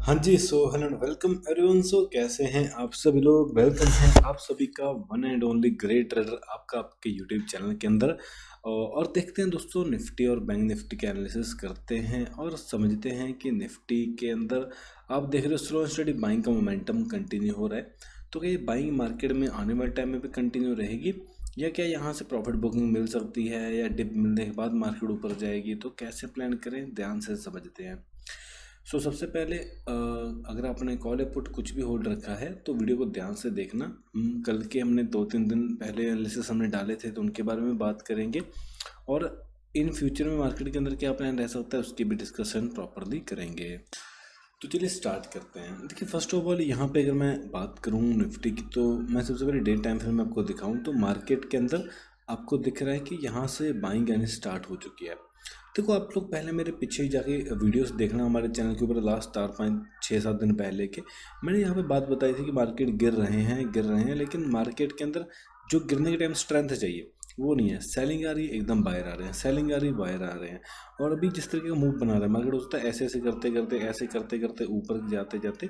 हाँ जी, so hello and welcome everyone. So कैसे हैं आप सभी लोग। वेलकम है आप सभी का one and only great trader आपका आपके यूट्यूब चैनल के अंदर। और देखते हैं दोस्तों, निफ्टी और बैंक निफ्टी के एनालिसिस करते हैं और समझते हैं कि निफ्टी के अंदर आप देख रहे हो स्लो एंड स्टडी बाइंग का मोमेंटम कंटिन्यू हो रहा है। तो क्या ये बाइंग मार्केट में आने वाले टाइम में भी कंटिन्यू रहेगी, या क्या यहाँ से प्रॉफिट बुकिंग मिल सकती है, या डिप मिलने के बाद मार्केट ऊपर जाएगी? तो कैसे प्लान करें, ध्यान से समझते हैं। सबसे पहले अगर आपने कॉल या पुट कुछ भी होल्ड रखा है तो वीडियो को ध्यान से देखना। कल के हमने 2-3 दिन पहले एनालिसिस हमने डाले थे तो उनके बारे में बात करेंगे, और इन फ्यूचर में मार्केट के अंदर क्या प्लान रह सकता है उसकी भी डिस्कशन प्रॉपरली करेंगे। तो चलिए स्टार्ट करते हैं। देखिए, फर्स्ट ऑफ ऑल यहाँ पे अगर मैं बात करूँ निफ्टी की, तो मैं सबसे पहले डे टाइम फ्रेम आपको दिखाऊँ तो मार्केट के अंदर आपको दिख रहा है कि यहाँ से बाइंग आनी स्टार्ट हो चुकी है। देखो, आप लोग पहले मेरे पीछे ही जाके वीडियोस देखना हमारे चैनल के ऊपर, लास्ट 4-5-6-7 दिन पहले के मैंने यहाँ पे बात बताई थी कि मार्केट गिर रहे हैं, लेकिन मार्केट के अंदर जो गिरने के टाइम स्ट्रेंथ चाहिए वो नहीं है। सेलिंग आ रही है, एकदम बायर आ रहे हैं, सेलिंग आ रही है, बायर आ रहे हैं। और अभी जिस तरीके का मूव बना रहा है मार्केट, होता है ऐसे ऐसे करते करते ऊपर जाते जाते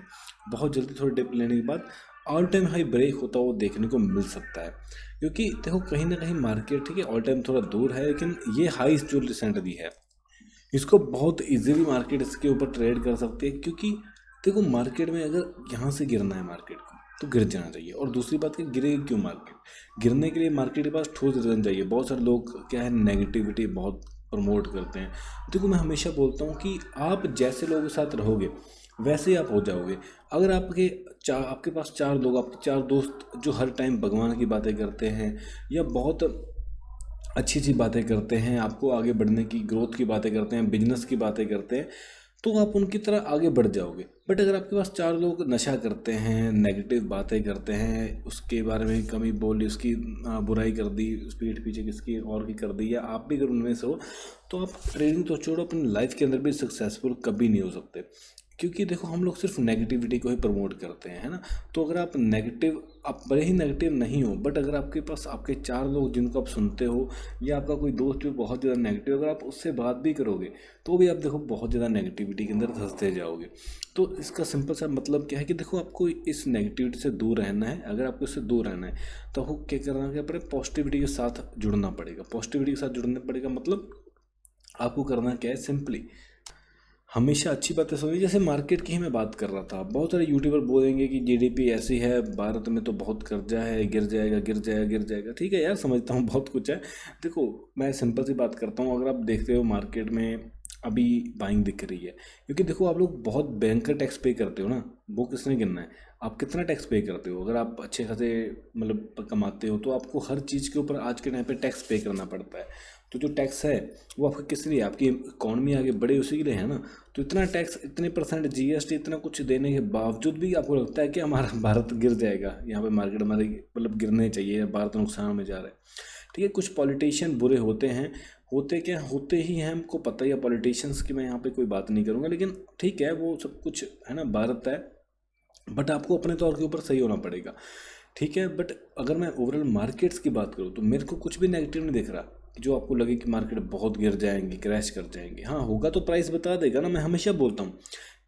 बहुत जल्दी थोड़ी डिप लेने के बाद ऑल टाइम हाई ब्रेक होता हुआ देखने को मिल सकता है। क्योंकि देखो, कहीं ना कहीं मार्केट ठीक है ऑल टाइम थोड़ा दूर है, लेकिन ये हाईस जो रिसेंट दी है इसको बहुत इजीली मार्केट इसके ऊपर ट्रेड कर सकती है। क्योंकि देखो, मार्केट में अगर यहाँ से गिरना है मार्केट को तो गिर जाना चाहिए। और दूसरी बात कि गिरेगी क्यों मार्केट, गिरने के लिए मार्केट के पास ठोस रीजन चाहिए। बहुत सारे लोग क्या है, नेगेटिविटी बहुत प्रमोट करते हैं। देखो, मैं हमेशा बोलता हूँ कि आप जैसे लोगों के साथ रहोगे वैसे ही आप हो जाओगे। अगर आपके पास 4 लोग, आपके 4 दोस्त जो हर टाइम भगवान की बातें करते हैं या बहुत अच्छी अच्छी बातें करते हैं, आपको आगे बढ़ने की, ग्रोथ की बातें करते हैं, बिजनेस की बातें करते हैं, तो आप उनकी तरह आगे बढ़ जाओगे। बट अगर आपके पास 4 लोग नशा करते हैं, नेगेटिव बातें करते हैं, उसके बारे में कमी बोली, उसकी बुराई कर दी, उस पीठ पीछे किसकी और की कर दी, या आप भी अगर उनमें से हो, तो आप ट्रेडिंग तो छोड़ो, अपनी लाइफ के अंदर भी सक्सेसफुल कभी नहीं हो सकते। क्योंकि देखो, हम लोग सिर्फ नेगेटिविटी को ही प्रमोट करते हैं, है ना। तो अगर आप भले ही नेगेटिव नहीं हो, बट अगर आपके पास आपके 4 लोग जिनको आप सुनते हो, या आपका कोई दोस्त भी बहुत ज़्यादा नेगेटिव, अगर आप उससे बात भी करोगे तो भी आप देखो बहुत ज़्यादा नेगेटिविटी के अंदर धंसते जाओगे। तो इसका सिंपल सा मतलब क्या है कि देखो, आपको इस नेगेटिविटी से दूर रहना है। अगर आपको इससे दूर रहना है तो आपको क्या करना है, अपने पॉजिटिविटी के साथ जुड़ना पड़ेगा। पॉजिटिविटी के साथ जुड़ना पड़ेगा मतलब आपको करना क्या है, सिंपली हमेशा अच्छी बातें सुनिए। जैसे मार्केट की ही मैं बात कर रहा था, बहुत सारे यूट्यूबर बोलेंगे कि जीडीपी ऐसी है, भारत में तो बहुत कर्जा है, गिर जाएगा गिर जाएगा गिर जाएगा। ठीक है यार, समझता हूँ बहुत कुछ है। देखो, मैं सिंपल सी बात करता हूँ। अगर आप देखते हो मार्केट में अभी बाइंग दिख रही है, क्योंकि देखो, आप लोग बहुत भयंकर टैक्स पे करते हो ना, वो किसने गिनना है। आप कितना टैक्स पे करते हो? अगर आप अच्छे खासे मतलब कमाते हो तो आपको हर चीज़ के ऊपर आज के टाइम पे टैक्स पे करना पड़ता है। तो जो टैक्स है वो आपका किस लिए, आपकी इकॉनमी आगे बढ़े उसी के लिए है ना। तो इतना टैक्स, इतने परसेंट जीएसटी, इतना कुछ देने के बावजूद भी आपको लगता है कि हमारा भारत गिर जाएगा, यहाँ पे मार्केट हमारे मतलब गिरने चाहिए, भारत नुकसान में जा रहा है। ठीक है, कुछ पॉलिटिशियन बुरे होते हैं, होते क्या होते ही हैं, हमको पता ही है। पॉलिटिशियंस की मैं यहाँ पे कोई बात नहीं करूँगा, लेकिन ठीक है, वो सब कुछ है ना, भारत है। बट आपको अपने तौर के ऊपर सही होना पड़ेगा। ठीक है, बट अगर मैं ओवरऑल मार्केट्स की बात करूँ तो मेरे को कुछ भी नेगेटिव नहीं दिख रहा कि जो आपको लगे कि मार्केट बहुत गिर जाएंगी, क्रैश कर जाएंगी। हाँ, होगा तो प्राइस बता देगा ना। मैं हमेशा बोलता हूँ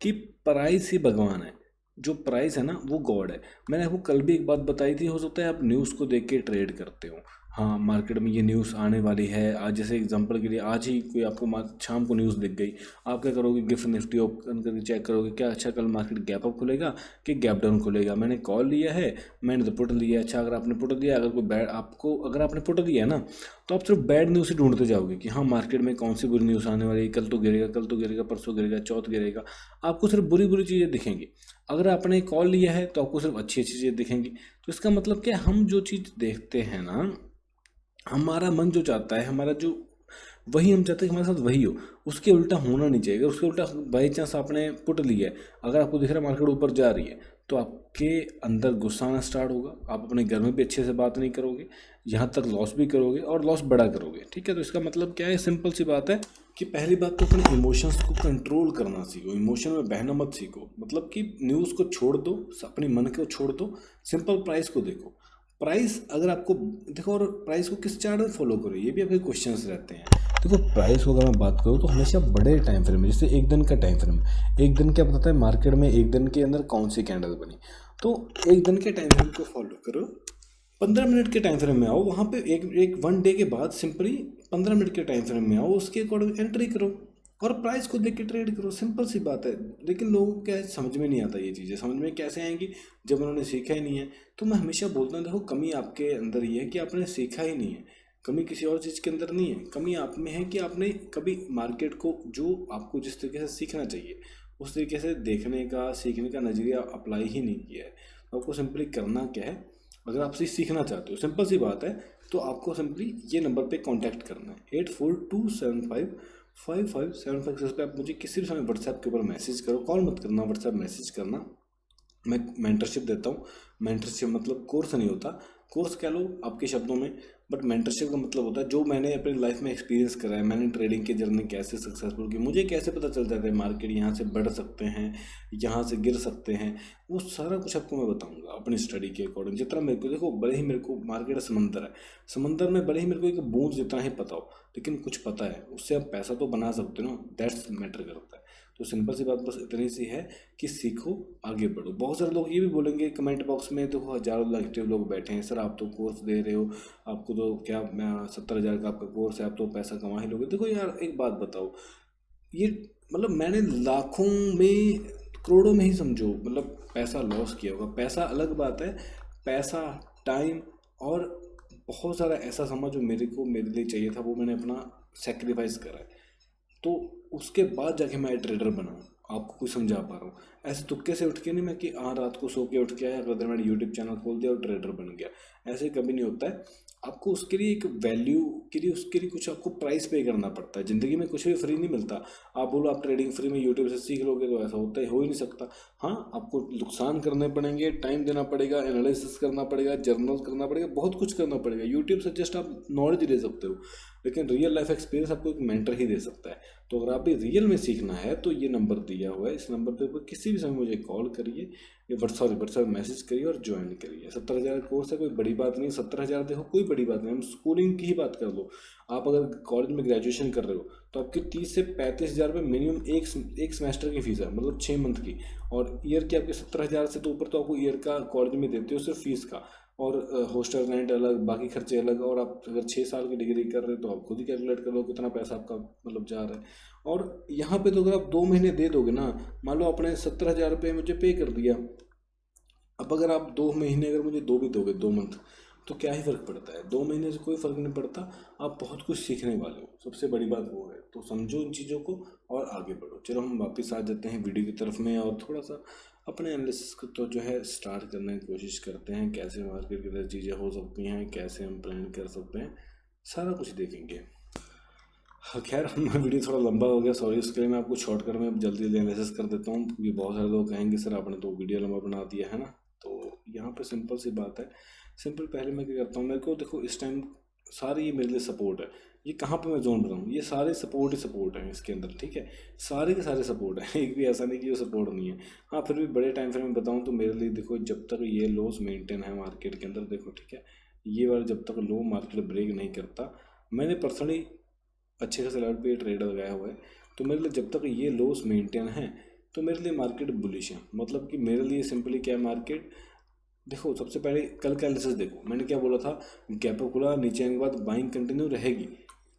कि प्राइस ही भगवान है, जो प्राइस है ना वो गॉड है। मैंने आपको कल भी एक बात बताई थी, हो सकता है आप न्यूज़ को देख के ट्रेड करते हो। हाँ, मार्केट में ये न्यूज़ आने वाली है आज, जैसे एग्जांपल के लिए आज ही कोई आपको शाम को न्यूज़ दिख गई, आप क्या करोगे, गिफ्ट निफ्टी ओपन करके चेक करोगे क्या अच्छा कल मार्केट गैप अप खुलेगा कि गैप डाउन खुलेगा। मैंने कॉल लिया है, मैंने तो पुट लिया है। अच्छा, अगर आपने पुट लिया, अगर आपने पुट लिया ना, तो आप सिर्फ बैड न्यूज़ ही ढूंढते जाओगे कि हाँ मार्केट में कौन सी बुरी न्यूज़ आने वाली है, कल तो गिरेगा, कल तो गिरेगा, परसों गिरेगा, चौथ गिरेगा। आपको सिर्फ बुरी बुरी चीज़ें दिखेंगी। अगर आपने कॉल लिया है तो आपको सिर्फ अच्छी अच्छी चीज़ें दिखेंगी। तो इसका मतलब क्या, हम जो चीज़ देखते हैं ना, हमारा मन जो चाहता है, हमारा जो वही हम चाहते हैं कि हमारे साथ वही हो। उसके उल्टा होना नहीं चाहिए। अगर उसके उल्टा बाई चांस आपने पुट लिया है, अगर आपको दिख रहा है मार्केट ऊपर जा रही है, तो आपके अंदर गुस्सा आना स्टार्ट होगा। आप अपने घर में भी अच्छे से बात नहीं करोगे, यहाँ तक लॉस भी करोगे और लॉस बड़ा करोगे। ठीक है, तो इसका मतलब क्या है, सिंपल सी बात है कि पहली बात तो अपने इमोशंस को कंट्रोल करना सीखो। इमोशन में बहना मत सीखो। मतलब कि न्यूज़ को छोड़ दो, अपने मन को छोड़ दो, सिंपल प्राइस को देखो। प्राइस अगर आपको देखो, और प्राइस को किस चार्ट में फॉलो करो, ये भी आपके क्वेश्चंस रहते हैं। देखो प्राइस को अगर मैं बात करूँ तो हमेशा बड़े टाइम फ्रेम में, जैसे एक दिन का टाइम फ्रेम, एक दिन क्या बताता है मार्केट में एक दिन के अंदर कौन सी कैंडल बनी, तो एक दिन के टाइम फ्रेम को फॉलो करो, 15 मिनट के टाइम फ्रेम में आओ, वहाँ पे एक 1 डे के बाद सिंपली 15 मिनट के टाइम फ्रेम में आओ, उसके अकॉर्डिंग एंट्री करो और प्राइस को देख के ट्रेड करो, सिंपल सी बात है। लेकिन लोगों को क्या है, समझ में नहीं आता ये चीज़ें, समझ में कैसे आएंगी जब उन्होंने सीखा ही नहीं है। तो मैं हमेशा बोलता हूँ देखो, कमी आपके अंदर ही है कि आपने सीखा ही नहीं है, कमी किसी और चीज़ के अंदर नहीं है, कमी आप में है कि आपने कभी मार्केट को जो आपको जिस तरीके से सीखना चाहिए उस तरीके से देखने का सीखने का नज़रिया अप्लाई ही नहीं किया है। तो आपको सिंपली करना क्या है, अगर आप सीखना चाहते हो, सिंपल सी बात है, तो आपको सिंपली ये नंबर पे कांटेक्ट करना है 8427555756 पे। आप मुझे किसी भी समय व्हाट्सएप के ऊपर मैसेज करो, कॉल मत करना, व्हाट्सएप मैसेज करना। मैं मेंटरशिप देता हूँ। मेंटरशिप मतलब कोर्स नहीं होता, कोर्स कह लो आपके शब्दों में, बट मेंटरशिप का मतलब होता है जो मैंने अपनी लाइफ में एक्सपीरियंस करा है, मैंने ट्रेडिंग की जर्नी कैसे सक्सेसफुल की, मुझे कैसे पता चल जाता है मार्केट यहाँ से बढ़ सकते हैं, यहाँ से गिर सकते हैं, वो सारा कुछ आपको मैं बताऊंगा अपनी स्टडी के अकॉर्डिंग। जितना मेरे को देखो, भले ही मेरे को मार्केट समंदर है, समंदर में भले ही मेरे को एक बूंद जितना ही पता हो, लेकिन कुछ पता है उससे आप पैसा तो बना सकते हो ना, दैट्स मैटर करता है। तो सिंपल सी बात बस इतनी सी है कि सीखो, आगे बढ़ो। बहुत सारे लोग ये भी बोलेंगे कमेंट बॉक्स में, देखो हजारों एक्टिव लोग बैठे हैं, सर आप तो कोर्स दे रहे हो, आपको तो क्या 70,000 का आपका कोर्स है, आप तो पैसा कमा ही लोगे। देखो यार एक बात बताओ, ये मतलब मैंने लाखों में करोड़ों में ही समझो मतलब पैसा लॉस किया होगा, पैसा अलग बात है, पैसा टाइम और बहुत सारा ऐसा समय जो मेरे लिए चाहिए था वो मैंने अपना सेक्रीफाइस करा है। तो उसके बाद जाके मैं ट्रेडर बना हूँ, आपको कुछ समझा पा रहा हूँ। ऐसे तुक्के से उठ के नहीं मैं कि हाँ रात को सो के उठ के आया, अगले दिन मैंने यूट्यूब चैनल खोल दिया और ट्रेडर बन गया, ऐसे कभी नहीं होता है। आपको उसके लिए एक वैल्यू के लिए उसके लिए कुछ आपको प्राइस पे करना पड़ता है। ज़िंदगी में कुछ भी फ्री नहीं मिलता। आप बोलो आप ट्रेडिंग फ्री में यूट्यूब से सीख लोगे तो ऐसा होता है, हो ही नहीं सकता। हाँ आपको नुकसान करने पड़ेंगे, टाइम देना पड़ेगा, एनालिसिस करना पड़ेगा, जर्नल करना पड़ेगा, बहुत कुछ करना पड़ेगा। यूट्यूब से जस्ट आप नॉलेज ले सकते हो, लेकिन रियल लाइफ एक्सपीरियंस आपको एक मेंटर ही दे सकता है। तो अगर आप भी रियल में सीखना है तो ये नंबर दिया हुआ है, इस नंबर पे किसी भी समय मुझे कॉल करिए या व्हाट्सएप मैसेज करिए और ज्वाइन करिए। 70,000 कोर्स है, कोई बड़ी बात नहीं। 70,000 देखो कोई बड़ी बात नहीं, हम स्कूलिंग की ही बात कर लो। आप अगर कॉलेज में ग्रेजुएशन कर रहे हो तो आपकी 30 से 35,000 रुपये मिनिमम एक सेमेस्टर की फीस है, मतलब 6 मंथ की। और ईयर की आपके 70,000 से तो ऊपर तो आपको ईयर का कॉलेज में देते हो सिर्फ फीस का, और हॉस्टल रेंट अलग, बाकी खर्चे अलग। और आप अगर 6 साल की डिग्री कर रहे हो तो आप खुद ही कैलकुलेट कर लो कितना पैसा आपका मतलब जा रहा है। और यहाँ पे तो अगर आप 2 महीने दे दोगे ना, मान लो आपने 70,000 रुपये मुझे पे कर दिया, अब अगर आप 2 महीने अगर मुझे दो भी दोगे, 2 मंथ, तो क्या ही फ़र्क पड़ता है, 2 महीने से कोई फ़र्क नहीं पड़ता। आप बहुत कुछ सीखने वाले हो, सबसे बड़ी बात वो है। तो समझो इन चीज़ों को और आगे बढ़ो। चलो हम वापस आ जाते हैं वीडियो की तरफ में और थोड़ा सा अपने एनालिसिस को तो जो है स्टार्ट करने की कोशिश करते हैं, कैसे मार्केट की तरह चीज़ें हो सकती हैं, कैसे हम प्लान कर सकते हैं, सारा कुछ देखेंगे। हाँ खैर मैं वीडियो थोड़ा लंबा हो गया, सॉरी उसके लिए। मैं आपको शॉर्टकट में जल्दी जल्दी एनालिसिस कर देता हूँ, क्योंकि बहुत सारे लोग कहेंगे सर आपने तो वीडियो लंबा बना दिया है ना। तो यहाँ पे सिंपल सी बात है, सिंपल पहले मैं क्या करता हूँ, मेरे को देखो इस टाइम सारे ये मेरे लिए सपोर्ट है। ये कहाँ पे मैं जोन बनाऊँ, ये सारे सपोर्ट ही सपोर्ट है इसके अंदर, ठीक है, सारे के सारे सपोर्ट है एक भी ऐसा नहीं कि ये सपोर्ट नहीं है। हाँ फिर भी बड़े टाइम फ्रेम में बताऊँ तो मेरे लिए देखो, जब तक ये लोस मेंटेन है मार्केट के अंदर, देखो ठीक है, ये वाला जब तक लो मार्केट ब्रेक नहीं करता, मैंने पर्सनली अच्छे खासे लेवल पे ये ट्रेड लगाया हुआ है, तो मेरे लिए जब तक ये लोस मेंटेन है तो मेरे लिए मार्केट बुलिश है। मतलब कि मेरे लिए सिंपली क्या है मार्केट, देखो सबसे पहले कल का एनालिसिस देखो, मैंने क्या बोला था, गैप अप खुला नीचे आने के बाद बाइंग कंटिन्यू रहेगी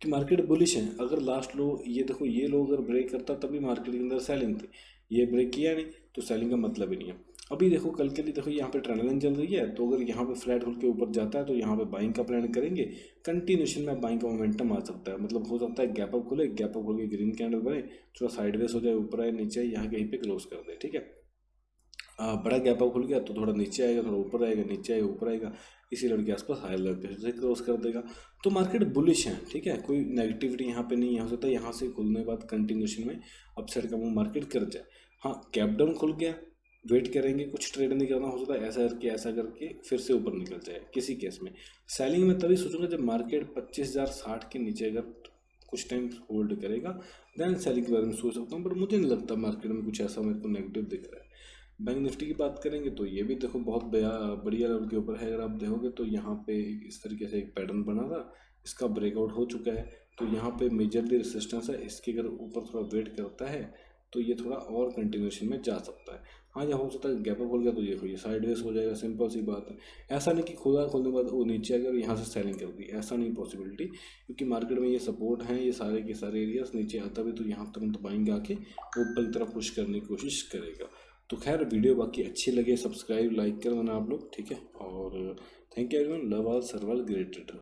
कि मार्केट बुलिश है। अगर लास्ट लो ये देखो, ये लो अगर ब्रेक करता तभी मार्केट के अंदर सेलिंग थी, ये ब्रेक किया नहीं तो सेलिंग का मतलब ही नहीं है। अभी देखो कल के लिए देखो यहाँ पे ट्रेंड लाइन चल रही है, तो अगर यहाँ पे फ्लैट होल के ऊपर जाता है तो यहाँ पे बाइंग का प्लान करेंगे, कंटिन्यूशन में बाइंग का मोमेंटम आ सकता है। मतलब हो सकता है गैप अप खुले, गैप अप खुल के ग्रीन कैंडल बने, थोड़ा साइडवेज हो जाए, ऊपर आए नीचे आए, यहाँ कहीं पे क्लोज कर दे, ठीक है। बड़ा गैप अप खुल गया तो थोड़ा नीचे आएगा, थोड़ा ऊपर आएगा, नीचे आएगा, ऊपर आएगा, इसी लेवल के आसपास हाई लेवल पे फिर से क्रॉस कर देगा। तो मार्केट बुलिश है, ठीक है, कोई नेगेटिविटी यहाँ पे नहीं है। हो सकता है यहाँ से खुलने के बाद कंटिन्यूशन में अपसाइड का मूव मार्केट कर जाए। हाँ गैप डाउन खुल गया, वेट करेंगे, कुछ ट्रेड नहीं करना, हो सकता है ऐसा करके फिर से ऊपर निकल जाए। किसी केस में सेलिंग में तभी सोचूंगा जब मार्केट 25,060 के नीचे अगर कुछ टाइम होल्ड करेगा, देन सेलिंग के बारे में सोच सकता हूँ। बट मुझे नहीं लगता मार्केट में कुछ ऐसा मेरे को नेगेटिव दिख रहा है। बैंक निफ्टी की बात करेंगे तो ये भी देखो बहुत बढ़िया लेवल के ऊपर है। अगर आप देखोगे तो यहाँ पे इस तरीके से एक पैटर्न बना था, इसका ब्रेकआउट हो चुका है, तो यहाँ पे मेजरली रेसिस्टेंस है, इसके अगर ऊपर थोड़ा वेट करता है तो ये थोड़ा और कंटिन्यूशन में जा सकता है। हाँ, या हो सकता है गैप अप खोल गया तो ये साइडवेज हो जाएगा, सिंपल सी बात है। ऐसा नहीं कि खुदा खोलने के बाद वो नीचे आ गया और यहाँ से सेलिंग कर दी, ऐसा नहीं पॉसिबिलिटी, क्योंकि मार्केट में ये सपोर्ट हैं, ये सारे के सारे एरियाज नीचे आता भी तो यहाँ तुरंत बाइंग आके ऊपर की तरफ पुश करने की कोशिश करेगा। तो खैर वीडियो बाकी अच्छी लगे सब्सक्राइब लाइक कर देना आप लोग, ठीक है। और thank you everyone, love all survival great trader.